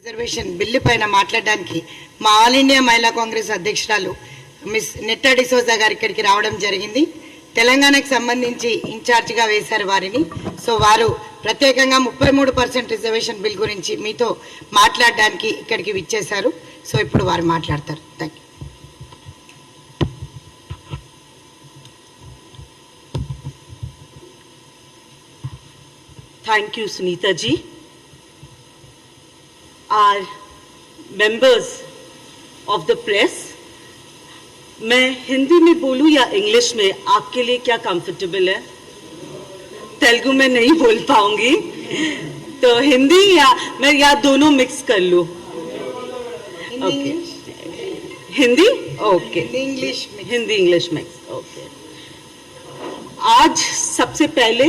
Reservation bill పైన మాట్లాడడానికి మా ఆల్ ఇండియా మహిళా కాంగ్రెస్ అధ్యక్షురాలు మిస్ నెట్టా డిసోజా గారు ఇక్కడికి రావడం జరిగింది. తెలంగాణకు సంబంధించి ఇన్ఛార్జిగా వేశారు వారిని. సో వారు ప్రత్యేకంగా 33% రిజర్వేషన్ బిల్ గురించి మీతో మాట్లాడడానికి ఇక్కడికి విచ్చేశారు. సో ఇప్పుడు వారు మాట్లాడతారు. Thank you, Sunita ji. Our members of the press, मैं हिंदी में बोलूं या इंग्लिश में, आपके लिए क्या कंफर्टेबल है? तेलुगु में नहीं बोल पाऊंगी, तो हिंदी या दोनों मिक्स कर लूं? Okay, Hindi okay, Hindi English mix okay. आज सबसे पहले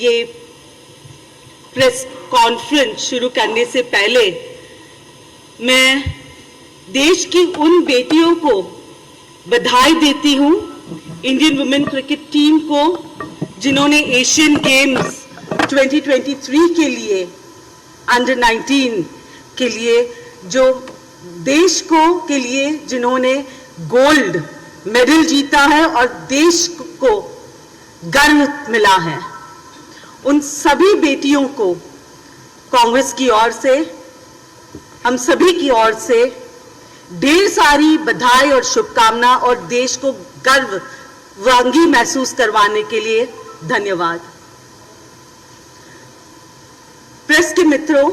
ये प्रेस कॉन्फ्रेंस शुरू करने से पहले मैं देश की उन बेटियों को बधाई देती हूं, इंडियन वुमेन क्रिकेट टीम को, जिन्होंने एशियन गेम्स 2023 के लिए अंडर 19 के लिए जो देश को के लिए जिन्होंने गोल्ड मेडल जीता है और देश को गर्व मिला है. उन सभी बेटियों को कांग्रेस की ओर से, हम सभी की ओर से ढेर सारी बधाई और शुभकामना और देश को गर्ववांगी महसूस करवाने के लिए धन्यवाद. प्रेस के मित्रों,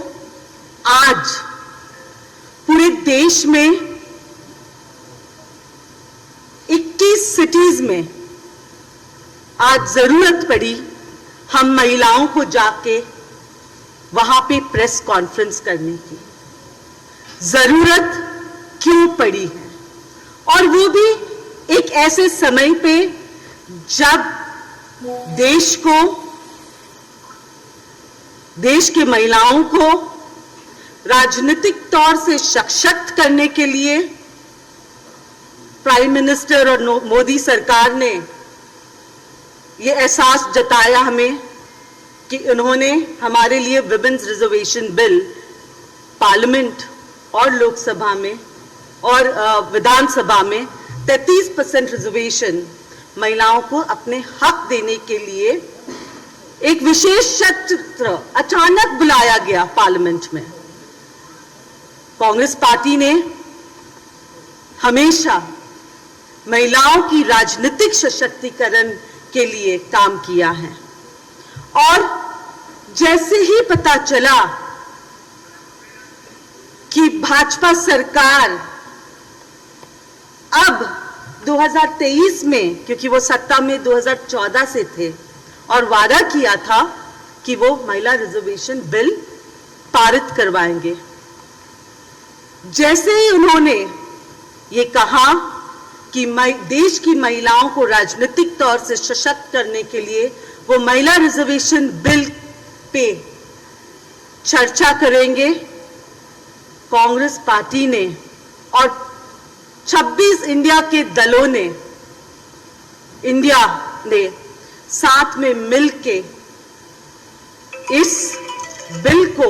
आज पूरे देश में 21 सिटीज में आज जरूरत पड़ी हम महिलाओं को जाके वहां पे प्रेस कॉन्फ्रेंस करने की. जरूरत क्यों पड़ी है? और वो भी एक ऐसे समय पे जब देश के महिलाओं को राजनीतिक तौर से सशक्त करने के लिए प्राइम मिनिस्टर और मोदी सरकार ने ये एहसास जताया हमें कि उन्होंने हमारे लिए विमेन्स रिजर्वेशन बिल पार्लियामेंट और लोकसभा में और विधानसभा में 33% रिजर्वेशन महिलाओं को अपने हक देने के लिए एक विशेष सत्र अचानक बुलाया गया पार्लियामेंट में. कांग्रेस पार्टी ने हमेशा महिलाओं की राजनीतिक सशक्तिकरण के लिए काम किया है. और जैसे ही पता चला कि भाजपा सरकार अब 2023 में, क्योंकि वो सत्ता में 2014 से थे और वादा किया था कि वो महिला रिजर्वेशन बिल पारित करवाएंगे, जैसे ही उन्होंने ये कहा कि देश की महिलाओं को राजनीतिक तौर से सशक्त करने के लिए वो महिला रिजर्वेशन बिल पे चर्चा करेंगे, कांग्रेस पार्टी ने और 26 इंडिया के दलों ने साथ में मिलके इस बिल को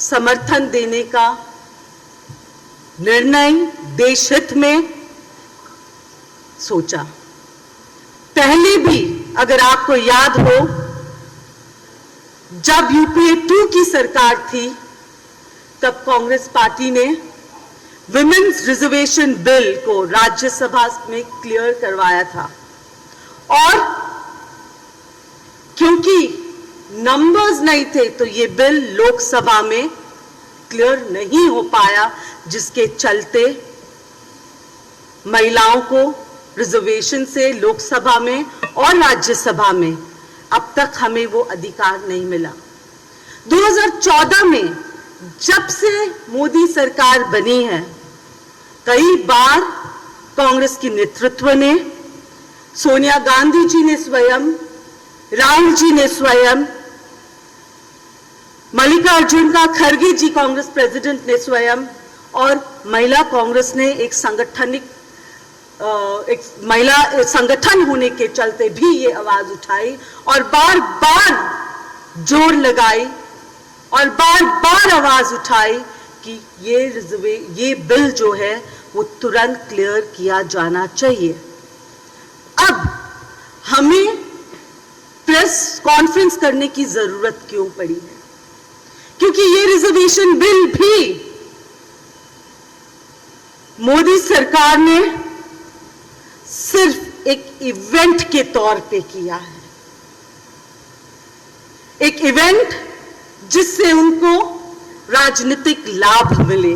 समर्थन देने का निर्णय देश हित में सोचा. पहले भी अगर आपको याद हो, जब यूपीए 2 की सरकार थी तब कांग्रेस पार्टी ने विमेन्स रिजर्वेशन बिल को राज्यसभा में क्लियर करवाया था. और क्योंकि नंबर्स नहीं थे तो ये बिल लोकसभा में क्लियर नहीं हो पाया, जिसके चलते महिलाओं को रिजर्वेशन से लोकसभा में और राज्यसभा में अब तक हमें वो अधिकार नहीं मिला. 2014 में जब से मोदी सरकार बनी है, कई बार कांग्रेस की नेतृत्व ने, सोनिया गांधी जी ने स्वयं, राहुल जी ने स्वयं, मल्लिकार्जुन खड़गे जी कांग्रेस प्रेसिडेंट ने स्वयं, और महिला कांग्रेस ने एक महिला संगठन होने के चलते भी ये आवाज उठाई और बार बार जोर लगाई और बार बार आवाज उठाई कि ये बिल जो है वो तुरंत क्लियर किया जाना चाहिए। अब हमें प्रेस कॉन्फ्रेंस करने की जरूरत क्यों पड़ी है? क्योंकि ये रिजर्वेशन बिल भी मोदी सरकार ने सिर्फ एक इवेंट के तौर पे किया है, एक इवेंट जिससे उनको राजनीतिक लाभ मिले।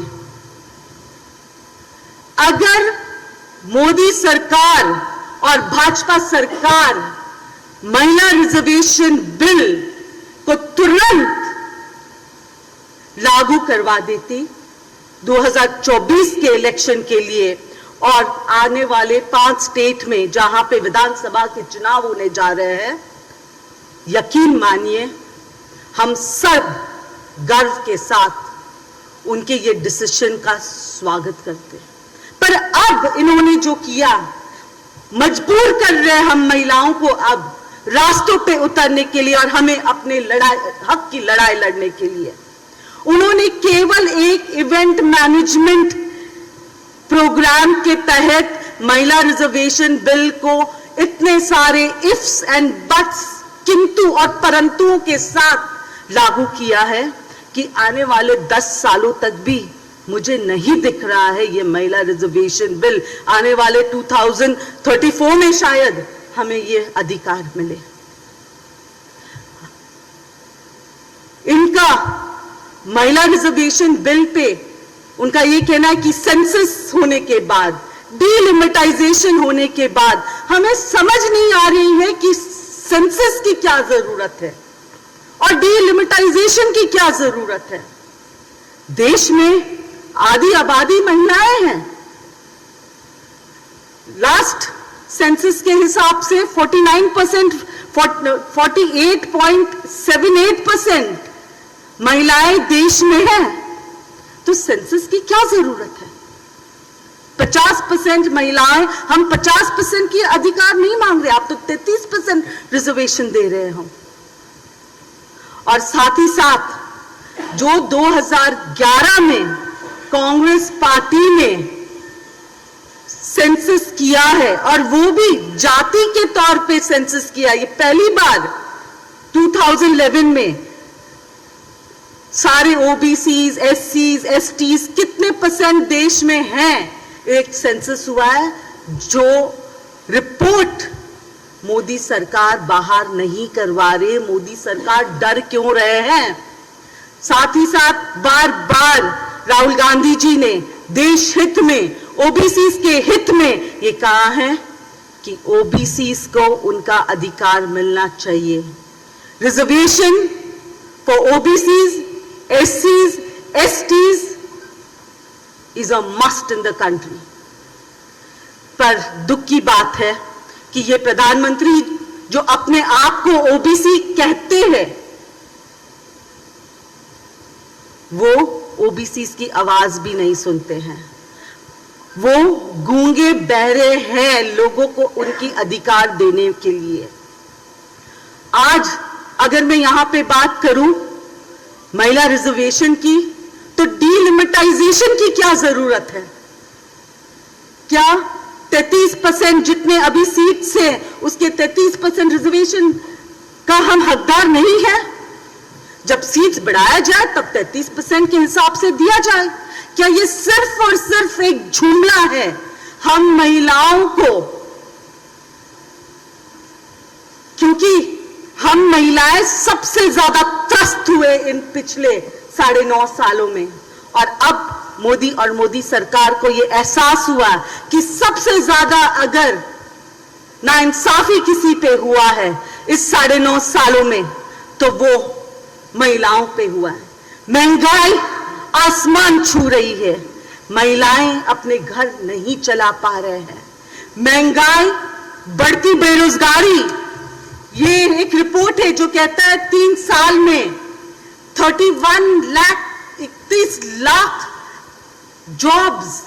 अगर मोदी सरकार और भाजपा सरकार महिला रिजर्वेशन बिल को तुरंत लागू करवा देती 2024 के इलेक्शन के लिए, और आने वाले 5 स्टेट में जहां पे विधानसभा के चुनाव होने जा रहे हैं, यकीन मानिए हम सब गर्व के साथ उनके ये डिसीजन का स्वागत करते हैं। पर अब इन्होंने जो किया, मजबूर कर रहे हैं हम महिलाओं को अब रास्तों पे उतरने के लिए और हमें अपने हक की लड़ाई लड़ने के लिए। उन्होंने केवल एक इवेंट मैनेजमेंट प्रोग्राम के तहत महिला रिजर्वेशन बिल को इतने सारे इफ्स एंड बट्स, किंतु और परंतुओं के साथ लागू किया है कि आने वाले 10 सालों तक भी मुझे नहीं दिख रहा है ये महिला रिजर्वेशन बिल आने वाले 2034 में शायद हमें ये अधिकार मिले। इनका महिला रिजर्वेशन बिल पे उनका ये कहना है कि सेंसस होने के बाद, डीलिमिटाइजेशन होने के बाद हमें समझ नहीं आ रही है कि सेंसस की क्या जरूरत है और डीलिमिटाइजेशन की क्या जरूरत है। देश में आधी आबादी महिलाएं हैं। लास्ट सेंसस के हिसाब से 49%, 48.78% महिलाएं देश में हैं। तो सेंसस की क्या जरूरत है? 50% महिलाएं, हम 50% की अधिकार नहीं मांग रहे, आप तो 33% रिजर्वेशन दे रहे हो। और साथ ही साथ जो 2011 में कांग्रेस पार्टी ने सेंसस किया है, और वो भी जाति के तौर पे सेंसस किया, ये पहली बार 2011 में सारे ओबीसीज, एससीज, एसटीज कितने परसेंट देश में हैं, एक सेंसस हुआ है। जो रिपोर्ट मोदी सरकार बाहर नहीं करवा रही, मोदी सरकार डर क्यों रहे हैं? साथ ही साथ बार बार राहुल गांधी जी ने देश हित में, ओबीसीज के हित में ये कहा है कि ओबीसीज को उनका अधिकार मिलना चाहिए। Reservation for OBCs, SCs, STs is a must in the country। पर दुख की बात है कि ये प्रधानमंत्री जो अपने आप को ओबीसी कहते हैं, वो ओबीसीज की आवाज भी नहीं सुनते हैं। वो गूंगे बहरे हैं लोगों को उनकी अधिकार देने के लिए। आज अगर मैं यहां पे बात करूं महिला रिजर्वेशन की, तो डीलिमिटाइजेशन की क्या जरूरत है? क्या 33% जितने अभी सीट से उसके 33% रिजर्वेशन का हम हकदार नहीं है? जब सीट्स बढ़ाया जाए तब 33% के हिसाब से दिया जाए। क्या ये सिर्फ और सिर्फ एक जुमला है? हम महिलाओं को, क्योंकि हम महिलाएं सबसे ज्यादा त्रस्त हुए इन पिछले 9.5 सालों में, और अब मोदी और मोदी सरकार को यह एहसास हुआ कि सबसे ज्यादा अगर नाइंसाफी किसी पे हुआ है इस 9.5 सालों में, तो वो महिलाओं पे हुआ है। महंगाई आसमान छू रही है, महिलाएं अपने घर नहीं चला पा रहे हैं। महंगाई, बढ़ती बेरोजगारी, ये एक रिपोर्ट है जो कहता है 3 साल में 31 लाख जॉब्स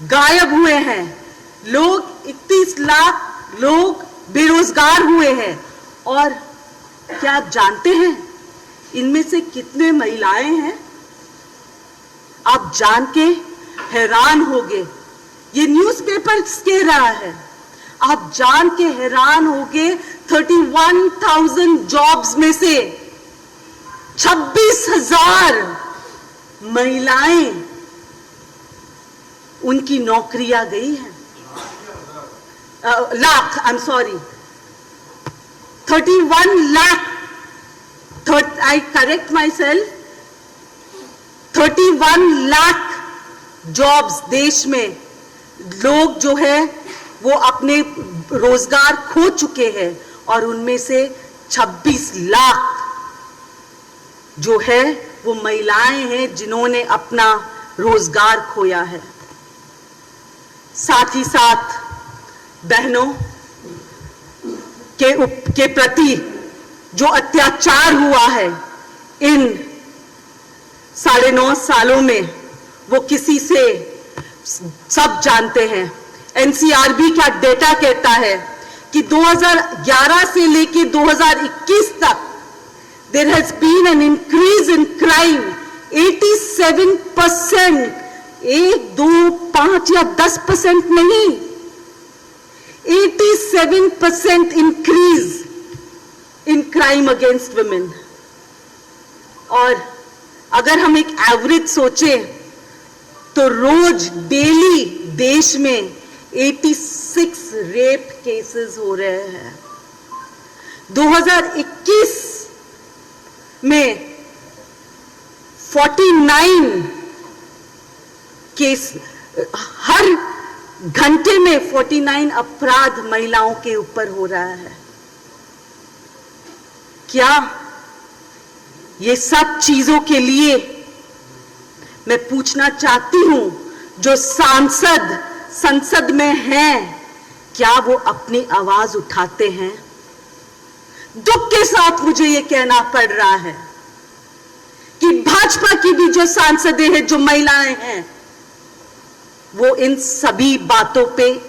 गायब हुए हैं। लोग 31 लाख लोग बेरोजगार हुए हैं। और क्या आप जानते हैं इनमें से कितने महिलाएं हैं आप जान के हैरान होगे। ये न्यूज़पेपर कह रहा है, आप जान के हैरान होगे 31,000 जॉब्स में से 26,000 महिलाएं उनकी नौकरियां गई हैं। Lakh, I am sorry, 31 lakh, I correct my self, 31 lakh jobs देश में लोग जो है वो अपने रोजगार खो चुके हैं और उनमें से 26 लाख जो है वो महिलाएं हैं जिन्होंने अपना रोजगार खोया है। साथ ही साथ बहनों के प्रति जो अत्याचार हुआ है इन 9.5 सालों में, वो किसी से सब जानते हैं। एनसीआरबी का डेटा कहता है कि 2011 से लेकर 2021 तक there has been an increase in crime 87%, 1, 2, 5 या 10% नहीं, 87% increase in crime against women. और अगर हम एक एवरेज सोचें तो रोज डेली देश में 86 रेप केसेस हो रहे हैं। 2021 में 49 केस, हर घंटे में 49 अपराध महिलाओं के ऊपर हो रहा है। क्या ये सब चीजों के लिए मैं पूछना चाहती हूं, जो सांसद संसद में हैं, क्या वो अपनी आवाज उठाते हैं? दुख के साथ मुझे ये कहना पड़ रहा है कि भाजपा की भी जो सांसदें हैं, जो महिलाएं हैं, वो इन सभी बातों पे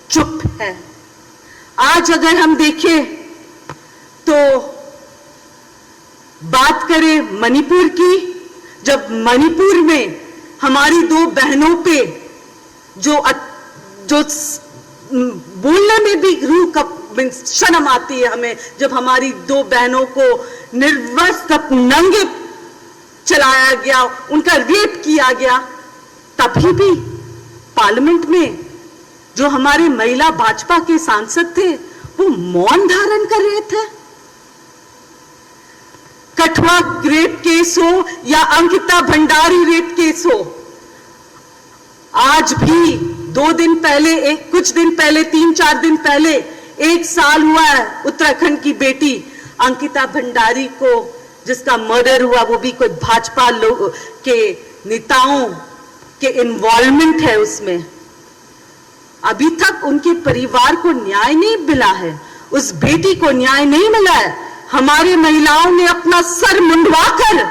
चुप है। आज अगर हम देखें तो बात करें मणिपुर की, जब मणिपुर में हमारी 2 बहनों पे जो बोलने में भी रूह शर्म आती है हमें, जब हमारी 2 बहनों को निर्वस्त्र नंगे चलाया गया, उनका रेप किया गया, तभी भी पार्लियामेंट में जो हमारे महिला भाजपा के सांसद थे वो मौन धारण कर रहे थे। कठुआ रेप केस हो या अंकिता भंडारी रेप केस हो, आज भी 2 दिन पहले, कुछ दिन पहले, 3-4 दिन पहले 1 साल हुआ है उत्तराखंड की बेटी अंकिता भंडारी को, जिसका मर्डर हुआ, वो भी कोई भाजपा लोग के नेताओं के इन्वॉल्वमेंट है उसमें। अभी तक उनके परिवार को न्याय नहीं मिला है, उस बेटी को न्याय नहीं मिला है। हमारी महिलाओं ने अपना सर मुंडवाकर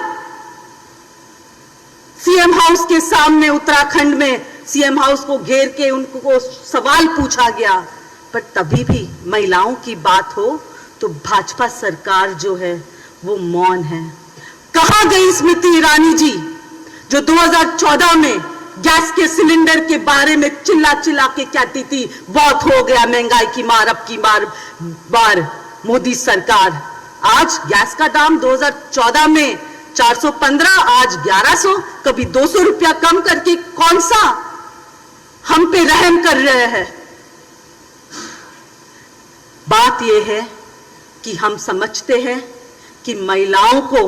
सीएम हाउस के सामने उत्तराखंड में सीएम हाउस को घेर के उनको सवाल पूछा गया, पर तभी भी महिलाओं की बात हो तो भाजपा सरकार जो है वो मौन है। कहां गई स्मृति ईरानी जी, जो 2014 में गैस के सिलेंडर के बारे में चिल्ला चिल्ला के कहती थी बहुत हो गया महंगाई की मार, अब की बार मोदी सरकार। आज गैस का दाम 2014 में 415, आज 1100, कभी 200 रुपया कम करके कौन सा हम पे रहम कर रहे हैं। बात यह है कि हम समझते हैं कि महिलाओं को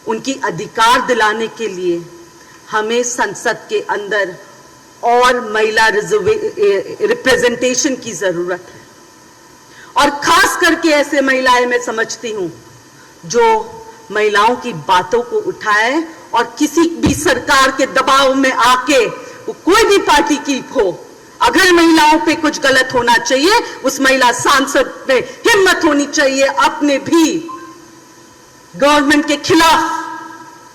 उनकी अधिकार दिलाने के लिए हमें संसद के अंदर और महिला रिप्रेजेंटेशन की जरूरत है। और खास करके ऐसे महिलाएं मैं समझती हूं जो महिलाओं की बातों को उठाए और किसी भी सरकार के दबाव में आके, वो कोई भी पार्टी की हो, अगर महिलाओं पे कुछ गलत होना चाहिए, उस महिला सांसद पे हिम्मत होनी चाहिए अपने भी गवर्नमेंट के खिलाफ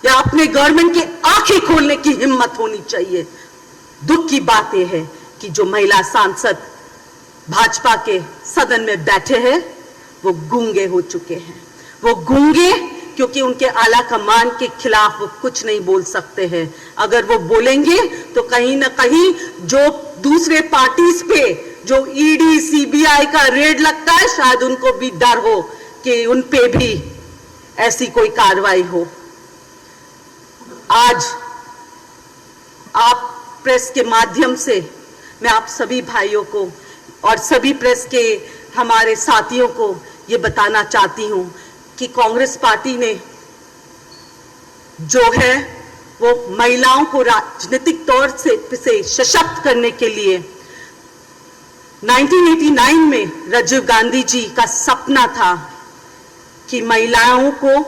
या अपने गवर्नमेंट की आंखें खोलने की हिम्मत होनी चाहिए। दुख की बात यह है कि जो महिला सांसद भाजपा के सदन में बैठे हैं वो गूंगे हो चुके हैं, वो गूंगे क्योंकि उनके आला कमान के खिलाफ वो कुछ नहीं बोल सकते हैं। अगर वो बोलेंगे तो कहीं ना कहीं जो दूसरे पार्टीज पे जो ईडी सीबीआई का रेड लगता है, शायद उनको भी डर हो कि उन पे भी ऐसी कोई कार्रवाई हो। आज आप प्रेस के माध्यम से मैं आप सभी भाइयों को और सभी प्रेस के हमारे साथियों को ये बताना चाहती हूं कि कांग्रेस पार्टी ने जो है वो महिलाओं को राजनीतिक तौर से सशक्त करने के लिए 1989 में राजीव गांधी जी का सपना था कि महिलाओं को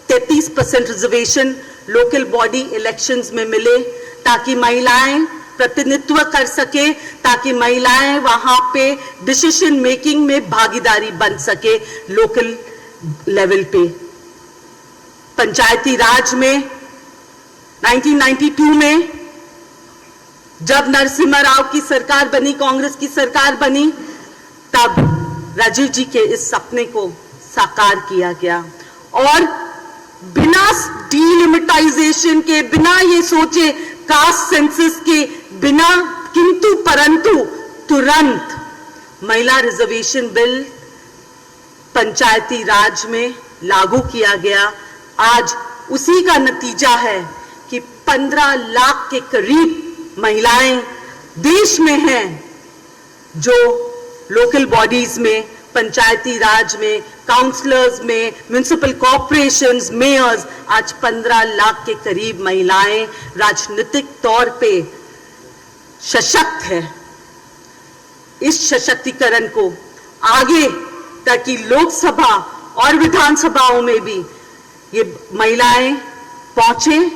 33% रिजर्वेशन लोकल बॉडी इलेक्शंस में मिले, ताकि महिलाएं प्रतिनिधित्व कर सके, ताकि महिलाएं वहां पे डिसीजन मेकिंग में भागीदारी बन सके लोकल लेवल पे। पंचायती राज में 1992 में जब नरसिम्हा राव की सरकार बनी, कांग्रेस की सरकार बनी, तब राजीव जी के इस सपने को साकार किया गया और बिना डीलिमिटाइजेशन के, बिना ये सोचे कास्ट सेंसस के, बिना किंतु परंतु तुरंत महिला रिजर्वेशन बिल पंचायती राज में लागू किया गया। आज उसी का नतीजा है कि 15 लाख के करीब महिलाएं देश में हैं जो लोकल बॉडीज में, पंचायती राज में, काउंसलर्स में, म्युनिसिपल कॉर्पोरेशंस, मेयर्स, आज 15 लाख के करीब महिलाएं राजनीतिक तौर पे सशक्त है। इस सशक्तिकरण को आगे ताकि लोकसभा और विधानसभाओं में भी ये महिलाएं पहुंचे,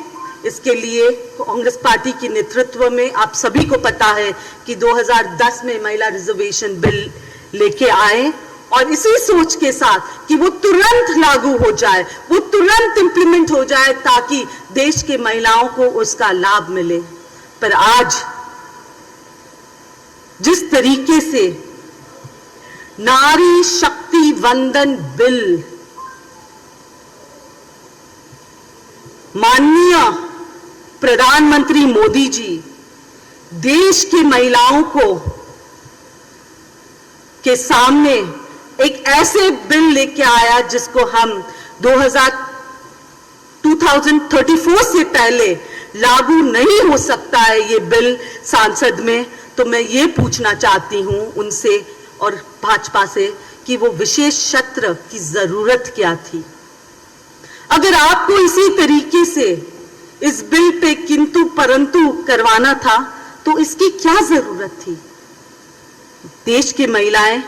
इसके लिए कांग्रेस पार्टी के नेतृत्व में आप सभी को पता है कि 2010 में महिला रिजर्वेशन बिल लेके आए और इसी सोच के साथ कि वो तुरंत लागू हो जाए, वो तुरंत इंप्लीमेंट हो जाए ताकि देश के महिलाओं को उसका लाभ मिले। पर आज जिस तरीके से नारी शक्ति वंदन बिल माननीय प्रधानमंत्री मोदी जी देश की महिलाओं को के सामने एक ऐसे बिल लेके आया जिसको हम 2034 से पहले लागू नहीं हो सकता है ये बिल सांसद में, तो मैं ये पूछना चाहती हूं उनसे और भाजपा से कि वो विशेष सत्र की जरूरत क्या थी। अगर आपको इसी तरीके से इस बिल पे किंतु परंतु करवाना था तो इसकी क्या जरूरत थी। देश की महिलाएं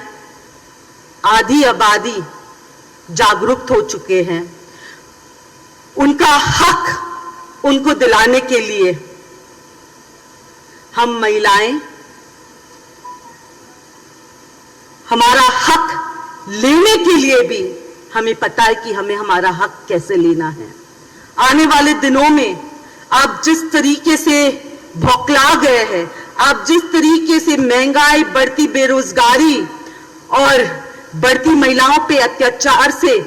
आधी आबादी जागरूक हो चुके हैं, उनका हक उनको दिलाने के लिए हम महिलाएं हमारा हक लेने के लिए भी हमें पता है कि हमें हमारा हक कैसे लेना है। आने वाले दिनों में आप जिस तरीके से बौखला गए हैं, आप जिस तरीके से महंगाई, बढ़ती बेरोजगारी और बढ़ती महिलाओं पे अत्याचार से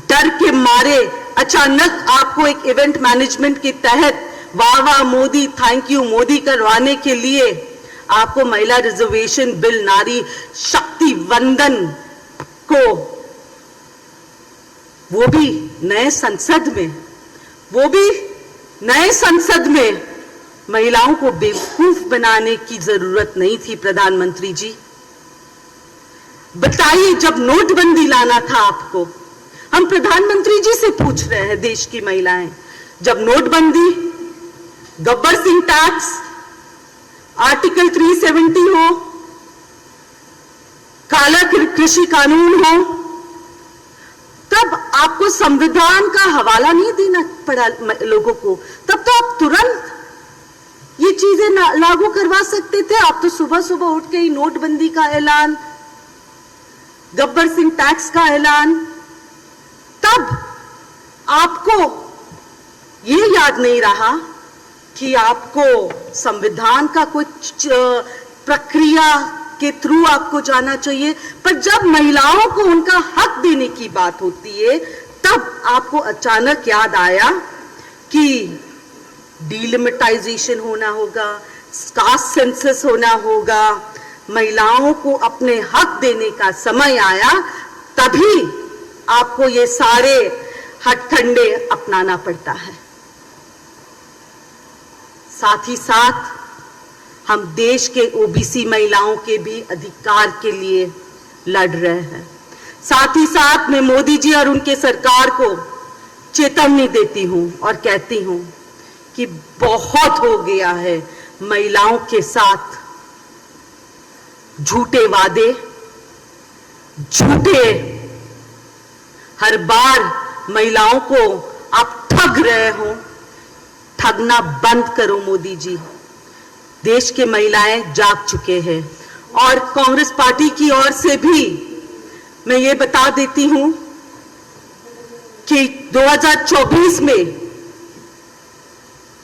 डर के मारे अचानक आपको एक इवेंट मैनेजमेंट के तहत वाह वाह मोदी, थैंक यू मोदी करवाने के लिए आपको महिला रिजर्वेशन बिल, नारी शक्ति वंदन को वो भी नए संसद में महिलाओं को बेवकूफ बनाने की जरूरत नहीं थी। प्रधानमंत्री जी बताइए, जब नोटबंदी लाना था आपको, हम प्रधानमंत्री जी से पूछ रहे हैं, देश की महिलाएं, जब नोटबंदी, गब्बर सिंह टैक्स, आर्टिकल 370 हो, काला कृषि कानून हो, तब आपको संविधान का हवाला नहीं देना पड़ा लोगों को, तब तो आप तुरंत ये चीजें लागू करवा सकते थे। आप तो सुबह सुबह उठ के ही नोटबंदी का ऐलान, गब्बर सिंह टैक्स का ऐलान, तब आपको ये याद नहीं रहा कि आपको संविधान का कुछ प्रक्रिया के थ्रू आपको जाना चाहिए। पर जब महिलाओं को उनका हक देने की बात होती है तब आपको अचानक याद आया कि डिलिमिटाइजेशन होना होगा, कास्ट सेंसस होना होगा, महिलाओं को अपने हक देने का समय आया, तभी आपको ये सारे हथकंडे अपनाना पड़ता है। साथ ही साथ हम देश के ओबीसी महिलाओं के भी अधिकार के लिए लड़ रहे हैं। साथ ही साथ मैं मोदी जी और उनके सरकार को चेतावनी देती हूं और कहती हूं कि बहुत हो गया है महिलाओं के साथ झूठे वादे, झूठे, हर बार महिलाओं को आप ठग रहे हो। ठगना बंद करो मोदी जी। देश के महिलाएं जाग चुके हैं। और कांग्रेस पार्टी की ओर से भी मैं ये बता देती हूं कि 2024 में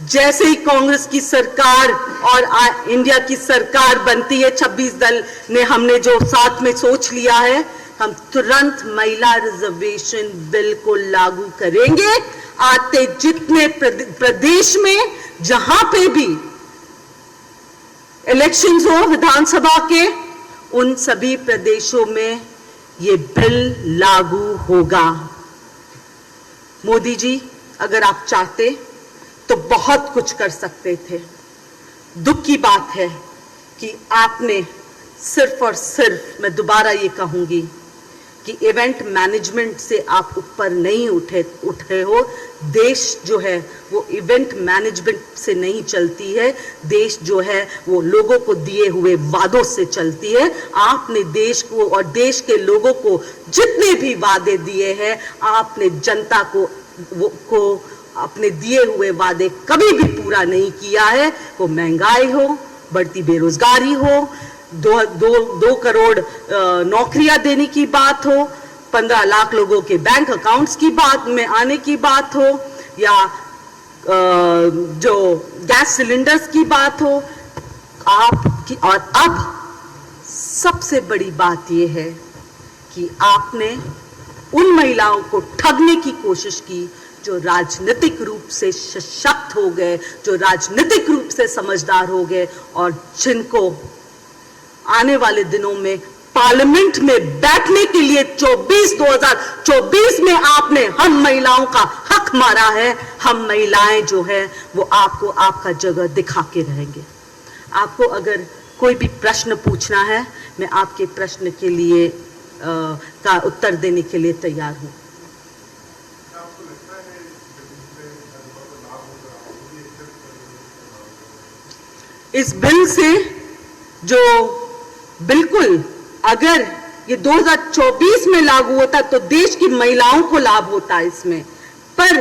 जैसे ही कांग्रेस की सरकार और इंडिया की सरकार बनती है, 26 दल ने हमने जो साथ में सोच लिया है, हम तुरंत महिला रिजर्वेशन बिल को लागू करेंगे। आते जितने प्रदेश में जहां पे भी इलेक्शंस हो विधानसभा के, उन सभी प्रदेशों में ये बिल लागू होगा। मोदी जी, अगर आप चाहते तो बहुत कुछ कर सकते थे। दुख की बात है कि आपने सिर्फ और सिर्फ, मैं दोबारा ये कहूंगी कि इवेंट मैनेजमेंट से आप ऊपर नहीं उठे हो। देश जो है वो इवेंट मैनेजमेंट से नहीं चलती है। देश जो है वो लोगों को दिए हुए वादों से चलती है। आपने देश को और देश के लोगों को जितने भी वादे दिए हैं, आपने जनता को अपने दिए हुए वादे कभी भी पूरा नहीं किया है। वो महंगाई हो, बढ़ती बेरोजगारी हो, 2 करोड़ नौकरियां देने की बात हो, 15 लाख लोगों के बैंक अकाउंट्स की बात में आने की बात हो, या जो गैस सिलेंडर्स की बात हो आपकी। और अब सबसे बड़ी बात यह है कि आपने उन महिलाओं को ठगने की कोशिश की जो राजनीतिक रूप से सशक्त हो गए, जो राजनीतिक रूप से समझदार हो गए, और जिनको आने वाले दिनों में पार्लियामेंट में बैठने के लिए 2024 में आपने हम महिलाओं का हक मारा है। हम महिलाएं जो है वो आपको आपका जगह दिखा के रहेंगे। आपको अगर कोई भी प्रश्न पूछना है, मैं आपके प्रश्न के लिए का उत्तर देने के लिए तैयार हूं। इस बिल से जो बिल्कुल, अगर ये 2024 में लागू होता तो देश की महिलाओं को लाभ होता इसमें, पर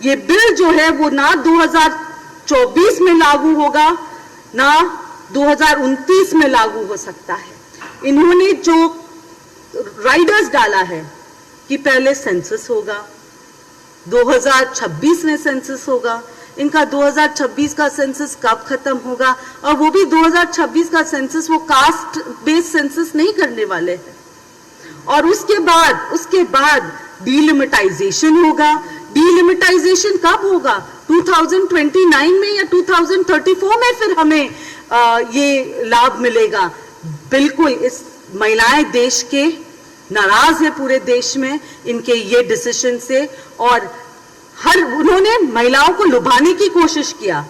ये बिल जो है वो ना 2024 में लागू होगा, ना 2029 में लागू हो सकता है। इन्होंने जो राइडर्स डाला है कि पहले सेंसस होगा, 2026 में सेंसस होगा, इनका 2026 का सेंसस कब खत्म होगा? और वो भी 2026 का सेंसस वो कास्ट बेस्ड सेंसस नहीं करने वाले हैं। और उसके बाद डिलिमिटाइजेशन होगा। डिलिमिटाइजेशन कब होगा? 2029 में या 2034 में फिर हमें ये लाभ मिलेगा। बिल्कुल, इस महिलाएं देश के नाराज है पूरे देश में इनके ये डिसीजन से, और उन्होंने महिलाओं को लुभाने की कोशिश किया।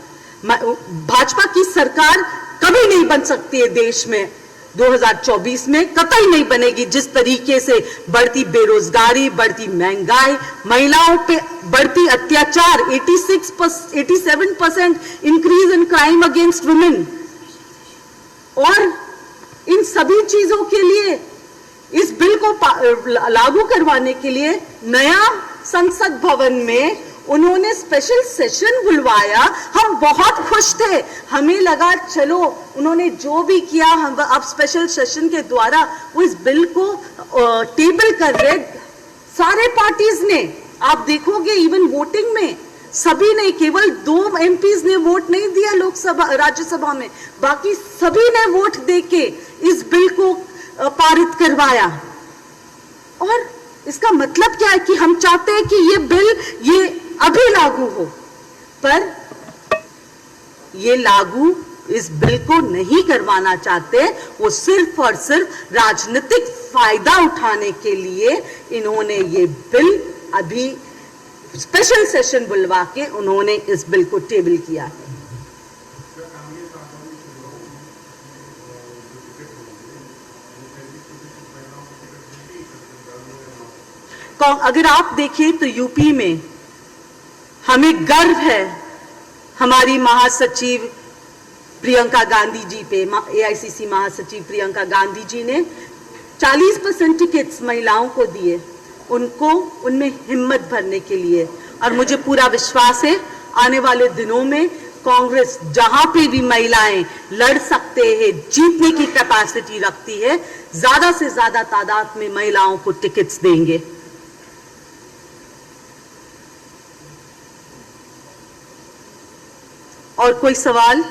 भाजपा की सरकार कभी नहीं बन सकती है देश में, 2024 में कतई नहीं बनेगी। जिस तरीके से बढ़ती बेरोजगारी, बढ़ती महंगाई, महिलाओं पे बढ़ती अत्याचार, 87% increase in crime against women, और इन सभी चीजों के लिए इस बिल को लागू करवाने के लिए नया संसद भवन में उन्होंने स्पेशल सेशन बुलवाया। हम बहुत खुश थे, हमें लगा चलो उन्होंने जो भी किया, हम अब स्पेशल सेशन के द्वारा वो इस बिल को टेबल कर रहे सारे पार्टीज ने। आप देखोगे इवन वोटिंग में सभी ने, केवल 2 एमपीज ने वोट नहीं दिया लोकसभा राज्यसभा में, बाकी सभी ने वोट देके इस बिल को पारित करवाया। और इसका मतलब क्या है कि हम चाहते हैं कि ये बिल ये अभी लागू हो, पर ये लागू इस बिल को नहीं करवाना चाहते। वो सिर्फ और सिर्फ राजनीतिक फायदा उठाने के लिए इन्होंने ये बिल अभी स्पेशल सेशन बुलवा के उन्होंने इस बिल को टेबल किया है। अगर आप देखें तो यूपी में हमें गर्व है हमारी महासचिव प्रियंका गांधी जी पे। एआईसीसी महासचिव प्रियंका गांधी जी ने 40% टिकट्स महिलाओं को दिए, उनको उनमें हिम्मत भरने के लिए। और मुझे पूरा विश्वास है आने वाले दिनों में कांग्रेस जहां पे भी महिलाएं लड़ सकते हैं, जीतने की कैपेसिटी रखती है, ज्यादा से ज्यादा तादाद में महिलाओं को टिकट्स देंगे। और कोई सवाल?